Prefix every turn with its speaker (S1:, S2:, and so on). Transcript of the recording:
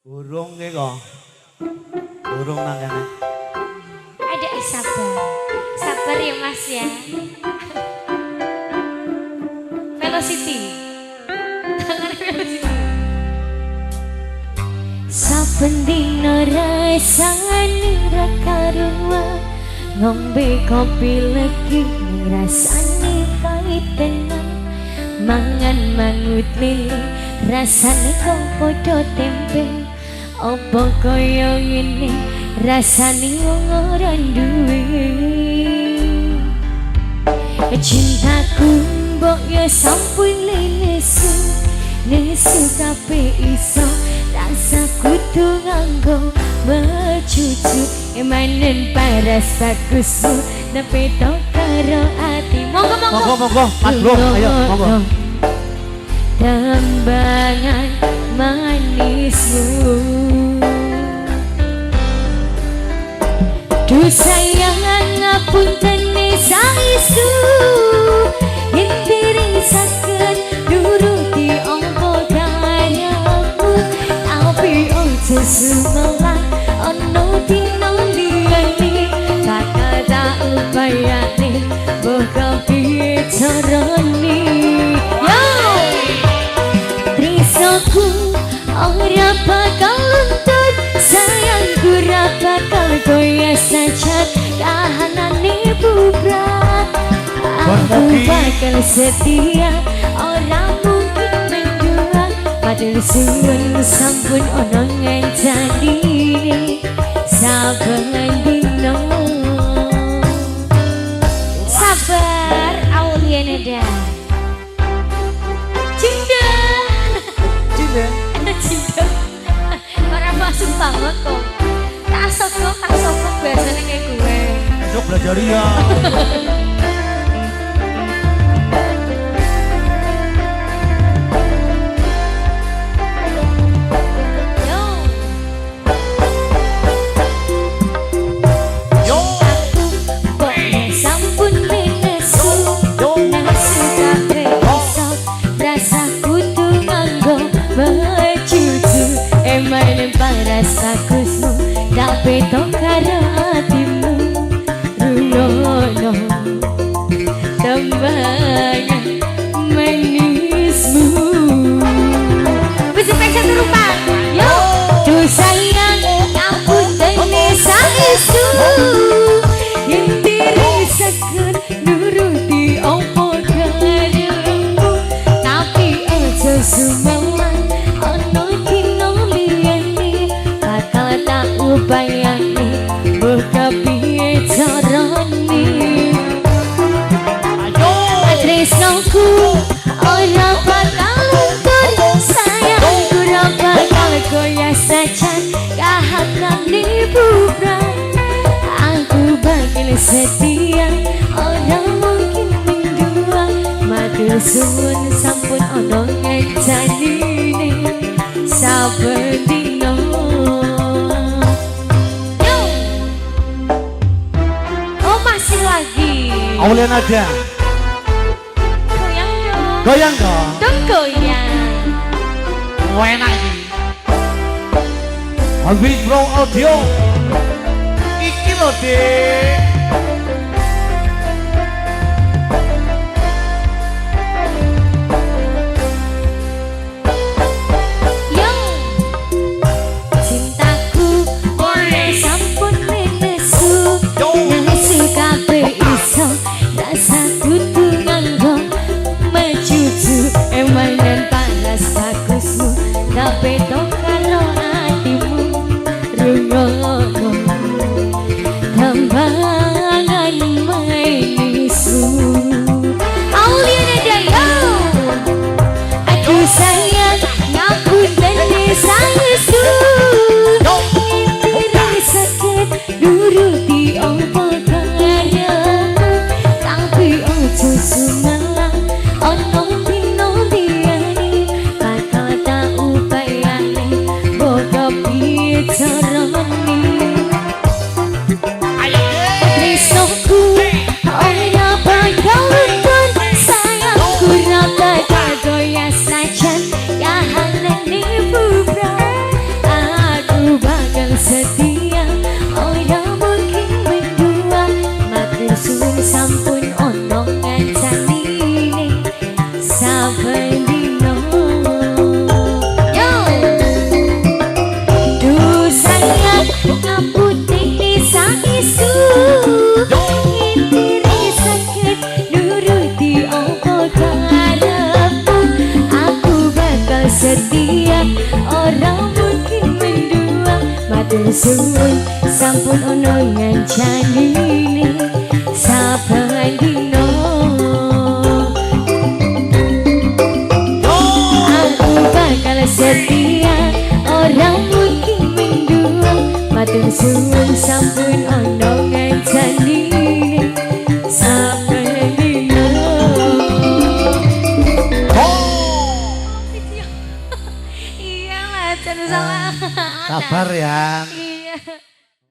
S1: Burung ki kok. Burung nang kene.
S2: Ada sabar. Sabar ya Mas ya. Velocity. Tangan velocity. Saben dina rasane ra karuwa ngombe kopi legi rasane pahit tenan mangan mangut lili rasane kok padha tempe opo kaya ngene rasane wong ora duwe cintaku mbok ya sampun nesu kabeh iso rasa kudu nganggo bercucu emanen paras bagusmu tapi tok karo ati monggo
S1: Mas Bro ayo monggo
S2: tembangan manismu duh sayang ngapunten saestu intiri saged nuruti apa karepmu tapi ojo sumelang ono dina liyane bakal tak upayane bakal piye carane yo trisoku ora bakal luntur sayangku ora bakal goyah saja kahanane bubrak aku bakal setia orang mungkin mendua padahal suwun sampun ono ngancani saben dino sabar Auliana dah cinta orang masuk banget kok tak sokok biasanya kayak gue
S1: besok belajar ya
S2: rasakusmu tapi tok karo atimu rungono tembangan manismu wis peksa terupan yo duh sayang ngapunten saestu intiri saged nuruti apa karepmu tapi aja sumelang ono dina bayangin buka piye carane tresnoku ora bakal luntur sayangku ora bakal goyah saja kahanane bubrak aku bakal setia orang mungkin mendua matur suwun sampun ono ngancani saben dino
S1: Auliana ada goyang dong
S2: goyang
S1: enak ini Habis Bro Audio iki lho Dik tapi tok karo atimu rungono tambah
S2: saben dino. Yo duh sayang ngapunten desa isu intiri sakit nuruti apa karepmu. Aku bakal setia orang mungkin mendua. Matur suwun sampun ono ngancanine saben dino. Aku bakal setia orang mungkin mendua. Matur suwun sampun ono ngancanine saben dino. Iya lah, sama.
S1: Sabar ya.
S2: Iya.